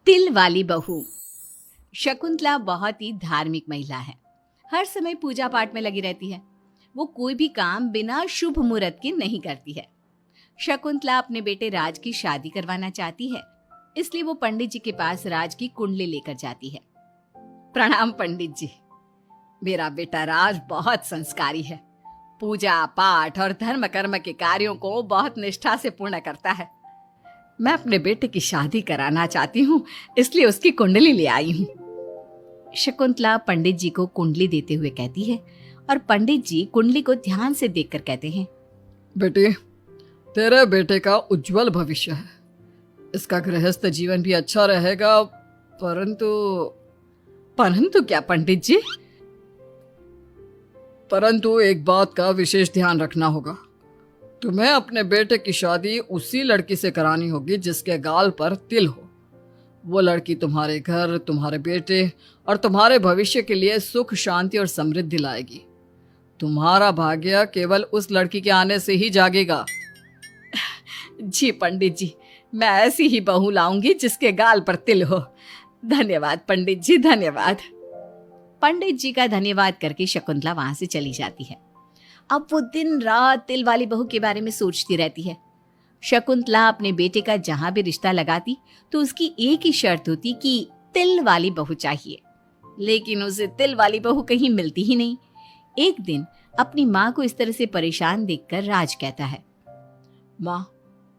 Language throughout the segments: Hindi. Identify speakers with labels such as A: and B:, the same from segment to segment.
A: तिल वाली बहू। शकुंतला बहुत ही धार्मिक महिला है। हर समय पूजा पाठ में लगी रहती है। वो कोई भी काम बिना शुभ मुहूर्त के नहीं करती है। शकुंतला अपने बेटे राज की शादी करवाना चाहती है, इसलिए वो पंडित जी के पास राज की कुंडली लेकर जाती है। प्रणाम पंडित जी, मेरा बेटा राज बहुत संस्कारी है। पूजा पाठ और धर्म कर्म के कार्यों को बहुत निष्ठा से पूर्ण करता है। मैं अपने बेटे की शादी कराना चाहती हूँ, इसलिए उसकी कुंडली ले आई हूँ। शकुंतला पंडित जी को कुंडली देते हुए कहती है और पंडित जी कुंडली को ध्यान से देखकर कहते हैं,
B: बेटे, तेरे बेटे का उज्जवल भविष्य है। इसका गृहस्थ जीवन भी अच्छा रहेगा,
A: परंतु क्या पंडित जी?
B: परंतु एक बात का विशेष ध्यान रखना होगा। तुम्हें अपने बेटे की शादी उसी लड़की से करानी होगी जिसके गाल पर तिल हो। वो लड़की तुम्हारे घर, तुम्हारे बेटे और तुम्हारे भविष्य के लिए सुख, शांति और समृद्धि लाएगी। तुम्हारा भाग्य केवल उस लड़की के आने से ही जागेगा।
A: जी पंडित जी, मैं ऐसी ही बहू लाऊंगी जिसके गाल पर तिल हो। धन्यवाद पंडित जी, धन्यवाद। पंडित जी का धन्यवाद करके शकुंतला वहां से चली जाती है। अब वो दिन रात तिल वाली बहू के बारे में सोचती रहती है। शकुंतला अपने बेटे का जहां भी रिश्ता लगाती तो उसकी एक ही शर्त होती कि तिल वाली बहू चाहिए, लेकिन उसे तिल वाली बहू कहीं मिलती ही नहीं। एक दिन अपनी माँ को इस तरह से परेशान देखकर राज कहता है,
B: माँ,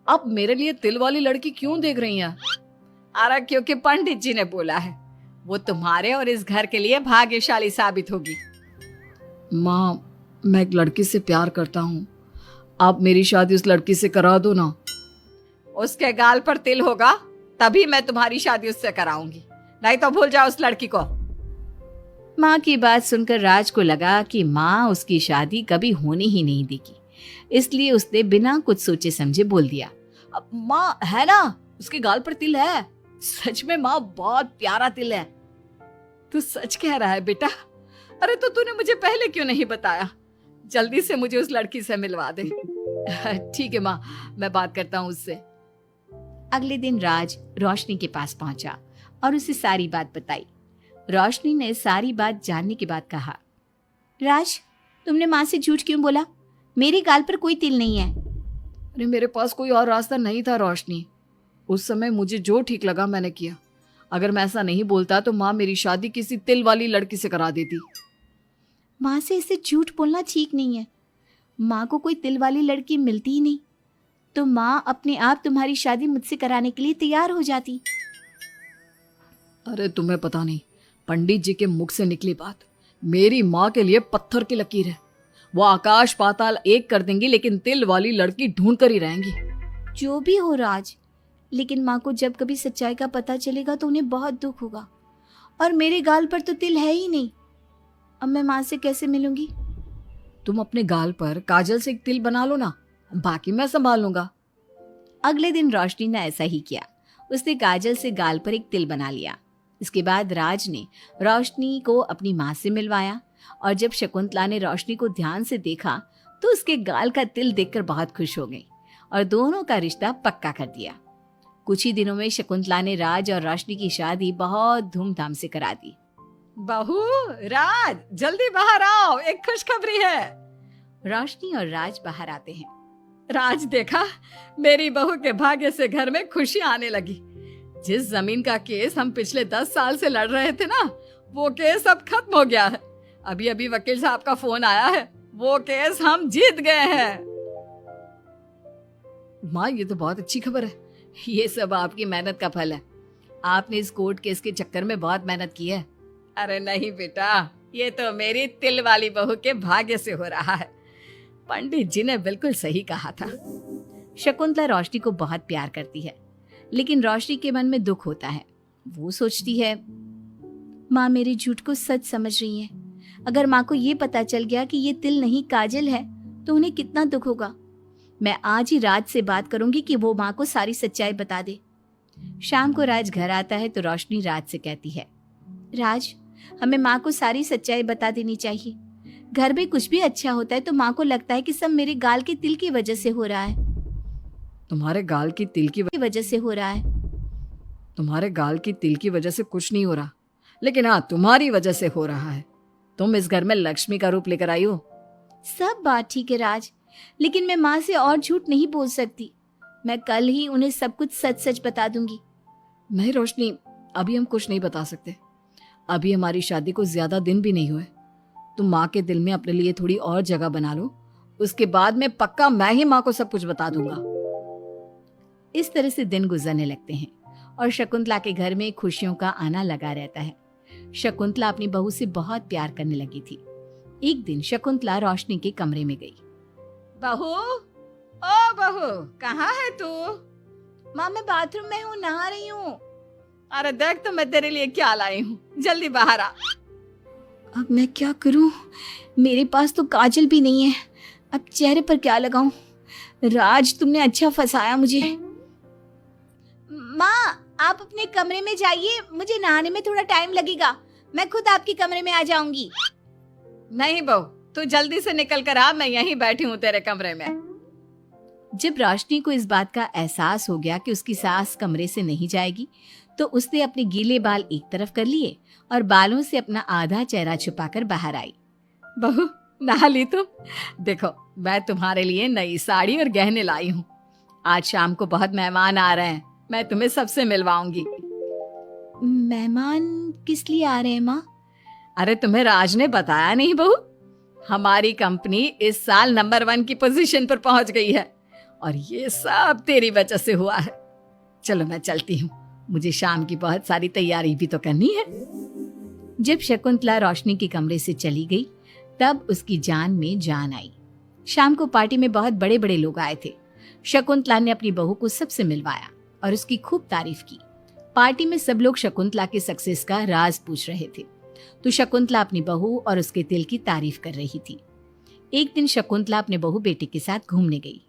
B: आप मेरे लिए तिल वाली लड़की क्यों देख रही हैं?
A: अरे क्योंकि पंडित जी ने बोला है, वो तुम्हारे और इस घर के लिए भाग्यशाली साबित होगी।
B: माँ, मैं एक लड़की से प्यार करता हूँ। आप मेरी शादी उस लड़की से करा दो ना।
A: उसके गाल पर तिल होगा तभी मैं तुम्हारी शादी उससे कराऊंगी, नहीं तो भूल जाओ उस लड़की को। माँ की बात सुनकर राज को लगा कि माँ उसकी शादी कभी होने ही नहीं देगी, इसलिए उसने बिना कुछ सोचे समझे बोल दिया, अब माँ है ना, उसके गाल पर तिल है। सच में माँ, बहुत प्यारा तिल है। तू सच कह रहा है बेटा? अरे तो तूने मुझे पहले क्यों नहीं बताया? जल्दी से मुझे उस लड़की से मिलवा दे। ठीक है माँ, मैं बात करता हूँ उससे। अगले दिन राज रोशनी के पास पहुंचा और उसे सारी बात बताई। रोशनी ने सारी बात जानने के बाद कहा, राज, तुमने माँ से झूठ क्यों बोला? मेरे गाल पर कोई तिल नहीं है।
B: अरे मेरे पास कोई और रास्ता नहीं था रोशनी। उस समय मुझे जो ठीक लगा मैंने किया। अगर मैं ऐसा नहीं बोलता तो माँ मेरी शादी किसी तिल वाली लड़की से करा देती।
A: माँ से इसे झूठ बोलना ठीक नहीं है। माँ को कोई तिल वाली लड़की मिलती ही नहीं, तो माँ अपने आप तुम्हारी शादी मुझसे कराने के लिए तैयार हो जाती।
B: अरे तुम्हें पता नहीं, पंडित जी के मुख से निकली बात मेरी माँ के लिए पत्थर की लकीर है। वो आकाश पाताल एक कर देंगी, लेकिन तिल वाली लड़की ढूंढ कर ही रहेंगी।
A: जो भी हो राज, लेकिन माँ को जब कभी सच्चाई का पता चलेगा तो उन्हें बहुत दुख होगा। और मेरे गाल पर तो तिल है ही नहीं, अब मैं माँ से कैसे मिलूंगी?
B: तुम अपने गाल पर काजल से एक तिल बना लो ना, बाकी मैं संभाल लूंगा।
A: अगले दिन रोशनी ने ऐसा ही किया। उसने काजल से गाल पर एक तिल बना लिया। इसके बाद राज ने रोशनी को अपनी माँ से मिलवाया, और जब शकुंतला ने रोशनी को ध्यान से देखा तो उसके गाल का तिल देखकर बहुत खुश हो गई और दोनों का रिश्ता पक्का कर दिया। कुछ ही दिनों में शकुंतला ने राज और रोशनी की शादी बहुत धूमधाम से करा दी। बहू, राज, जल्दी बाहर आओ, एक खुशखबरी है। रोशनी और राज बाहर आते हैं। राज, देखा, मेरी बहू के भाग्य से घर में खुशी आने लगी। जिस जमीन का केस हम पिछले 10 साल से लड़ रहे थे ना, वो केस अब खत्म हो गया है। अभी अभी वकील साहब का फोन आया है, वो केस हम जीत गए हैं।
B: माँ, ये तो बहुत अच्छी खबर है।
A: ये सब आपकी मेहनत का फल है। आपने इस कोर्ट केस के चक्कर में बहुत मेहनत की है। अरे नहीं बेटा, ये तो मेरी तिल वाली बहू के भाग्य से हो रहा है। पंडित जी ने बिल्कुल सही कहा था। शकुंतला रोशनी को बहुत प्यार करती है, लेकिन रोशनी के मन में दुख होता है। वो सोचती है, माँ मेरे झूठ को सच समझ रही है। अगर माँ को ये पता चल गया कि ये तिल नहीं काजल है तो उन्हें कितना दुख होगा। मैं आज ही राज से बात करूंगी कि वो माँ को सारी सच्चाई बता दे। शाम को राज घर आता है तो रोशनी राज से कहती है, राज, हमें माँ को सारी सच्चाई बता देनी चाहिए। घर में कुछ भी अच्छा होता है तो माँ को लगता है कि सब मेरे गाल के तिल की वजह से हो रहा है।
B: तुम्हारे गाल की तिल की
A: वजह से हो रहा है।
B: तुम्हारे गाल की तिल की वजह से कुछ नहीं हो रहा, लेकिन हाँ तुम्हारी वजह से हो रहा है। तुम इस घर में लक्ष्मी का रूप लेकर आई हो।
C: सब बात ठीक है राज, लेकिन मैं माँ से और झूठ नहीं बोल सकती। मैं कल ही उन्हें सब कुछ सच सच बता दूंगी।
B: नहीं रोशनी, अभी हम कुछ नहीं बता सकते। अभी हमारी शादी को ज्यादा दिन भी नहीं हुए। तुम माँ के दिल में अपने लिए थोड़ी और जगह बना लो, उसके बाद में पक्का मैं ही माँ को सब कुछ बता दूंगा।
C: इस तरह से दिन गुजरने लगते हैं और शकुंतला के घर में खुशियों का आना लगा रहता है। शकुंतला अपनी बहू से बहुत प्यार करने लगी थी। एक दिन शकुंतला रोशनी के कमरे में गई।
A: बहू, ओ बहू, कहाँ है तू?
C: माँ मैं बाथरूम में हूँ, नहा रही हूँ।
A: अरे देख तो मैं तेरे लिए क्या लाई हूँ, जल्दी बाहर आ।
C: अब मैं क्या करूँ? मेरे पास तो काजल भी नहीं है, अब चेहरे पर क्या लगाऊं? राज तुमने अच्छा फंसाया मुझे। माँ आप अपने कमरे में जाइए, मुझे नहाने में थोड़ा टाइम लगेगा। मैं खुद आपके कमरे में आ जाऊंगी।
A: नहीं बहू, तू जल्दी से निकल कर आ, मैं यहीं बैठी हूँ तेरे कमरे में।
C: जब रोशनी को इस बात का एहसास हो गया कि उसकी सास कमरे से नहीं जाएगी, तो उसने अपने गीले बाल एक तरफ कर लिए और बालों से अपना आधा चेहरा छुपाकर बाहर आई।
A: बहू नहा ली तुम? देखो मैं तुम्हारे लिए नई साड़ी और गहने लाई हूँ। आज शाम को बहुत मेहमान आ रहे हैं, मैं तुम्हें सबसे मिलवाऊंगी।
C: मेहमान किस लिए आ रहे हैं माँ?
A: अरे तुम्हें राज ने बताया नहीं बहू? हमारी कंपनी इस साल नंबर 1 की पोजीशन पर पहुंच गई है और ये सब तेरी वजह से हुआ है। चलो मैं चलती हूँ, मुझे शाम की बहुत सारी तैयारी भी तो करनी है।
C: जब शकुंतला रोशनी के कमरे से चली गई, तब उसकी जान में जान आई। शाम को पार्टी में बहुत बड़े बड़े लोग आए थे। शकुंतला ने अपनी बहू को सबसे मिलवाया और उसकी खूब तारीफ की। पार्टी में सब लोग शकुंतला के सक्सेस का राज पूछ रहे थे, तो शकुंतला अपनी बहू और उसके दिल की तारीफ कर रही थी। एक दिन शकुंतला अपने बहू बेटे के साथ घूमने गई।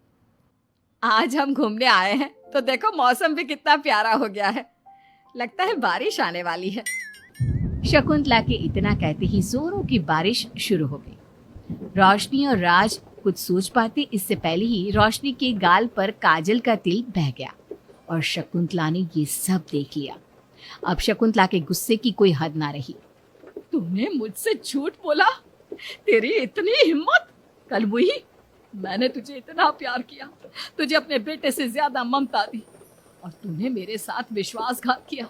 A: आज हम घूमने आए हैं तो देखो मौसम भी कितना प्यारा हो गया है, लगता है बारिश आने वाली है।
C: शकुंतला के इतना कहते ही जोरों की बारिश शुरू हो गई। रोशनी और राज कुछ सोच पाते इससे पहले ही रोशनी के गाल पर काजल का तिल बह गया और शकुंतला ने ये सब देख लिया। अब शकुंतला के गुस्से की कोई हद ना रही।
A: तूने मुझसे झूठ बोला? तेरी इतनी हिम्मत? कल वही मैंने तुझे इतना प्यार किया, तुझे अपने बेटे से ज्यादा ममता दी और तूने मेरे साथ विश्वासघात किया।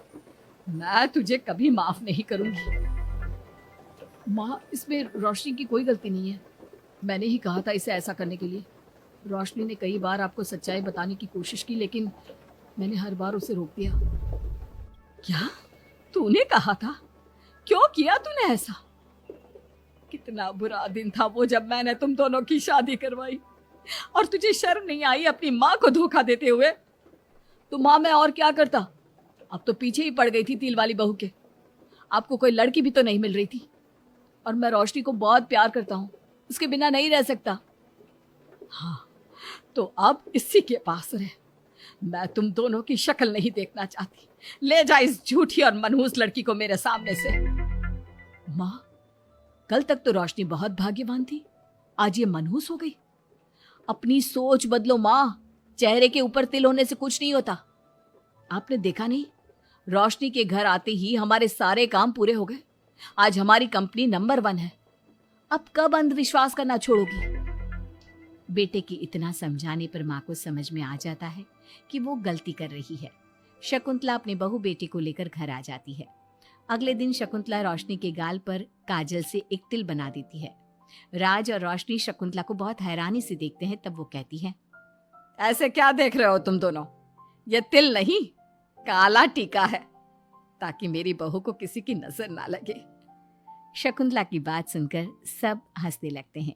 A: मैं तुझे कभी माफ नहीं करूंगी।
B: माँ, इसमें रोशनी की कोई गलती नहीं है। मैंने ही कहा था इसे ऐसा करने के लिए। रोशनी ने कई बार आपको सच्चाई बताने की कोशिश की, लेकिन मैंने हर बार उसे रोक दिया।
A: क्या तूने कहा था? क्यों किया तूने ऐसा? कितना बुरा दिन था वो जब मैंने तुम दोनों की शादी करवाई और तुझे शर्म नहीं आई अपनी माँ को धोखा देते हुए?
B: तो माँ मैं और क्या करता? अब तो पीछे ही पड़ गई थी तिल वाली बहू के। आपको कोई लड़की भी तो नहीं मिल रही थी और मैं रोशनी को बहुत प्यार करता हूँ, उसके बिना नहीं रह सकता।
A: हाँ, तो अब इसी के पास रहे। मैं तुम दोनों की शक्ल नहीं देखना चाहती। ले जा इस झूठी और मनहूस लड़की को मेरे सामने से।
B: माँ, कल तक तो रोशनी बहुत भाग्यवान थी, आज ये मनहूस हो गई। अपनी सोच बदलो माँ, चेहरे के ऊपर तिल होने से कुछ नहीं होता। आपने देखा नहीं, रोशनी के घर आते ही हमारे सारे काम पूरे हो गए। आज हमारी कंपनी नंबर 1 है। अब कब अंधविश्वास करना छोड़ोगी?
C: बेटे के इतना समझाने पर माँ को समझ में आ जाता है कि वो गलती कर रही है। शकुंतला अपने बहू बेटे को लेकर घर आ जाती है। अगले दिन शकुंतला रोशनी के गाल पर काजल से एक तिल बना देती है। राज और रोशनी शकुंतला को बहुत हैरानी से देखते हैं। तब वो कहती है,
A: ऐसे क्या देख रहे हो तुम दोनों? ये तिल नहीं, काला टीका है, ताकि मेरी बहू को किसी की नजर ना लगे।
C: शकुंतला की बात सुनकर सब हंसने लगते हैं।